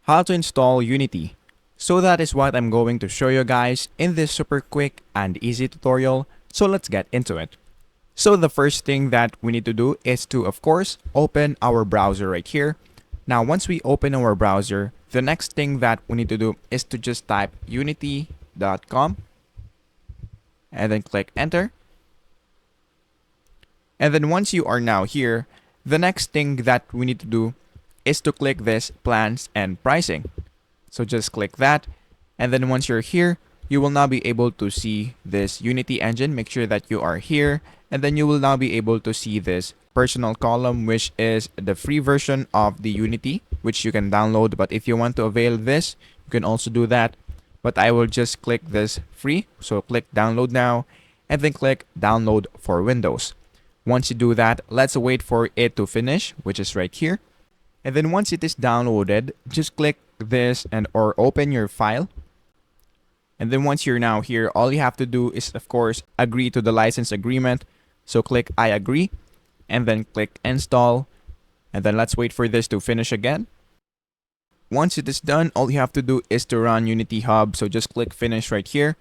how to install Unity. So that is what I'm going to show you guys in this super quick and easy tutorial. So let's get into it. So the first thing that we need to do is to, of course, open our browser right here. Now, once we open our browser, the next thing that we need to do is to just type unity.com and then click enter. And then once you are now here, the next thing that we need to do is to click this plans and pricing. So just click that. And then once you're here, you will now be able to see this Unity engine. Make sure that you are here. And then you will now be able to see this personal column, which is the free version of the Unity, which you can download. But if you want to avail this, you can also do that. But I will just click this free. So click download now and then click download for Windows. Once you do that, let's wait for it to finish, which is right here. And then once it is downloaded, just click this and or open your file. And then once you're now here, all you have to do is, of course, agree to the license agreement. So click I agree and then click install. And then let's wait for this to finish again. Once it is done, all you have to do is to run Unity Hub. So just click finish right here.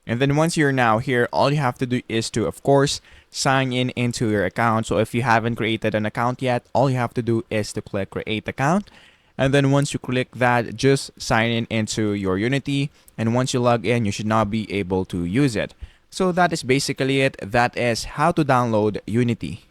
And then once you're now here, all you have to do is to, of course, sign in into your account. So if you haven't created an account yet, all you have to do is to click create account. And then once you click that, just sign in into your Unity. And once you log in, you should now be able to use it. So that is basically it. That is how to download Unity.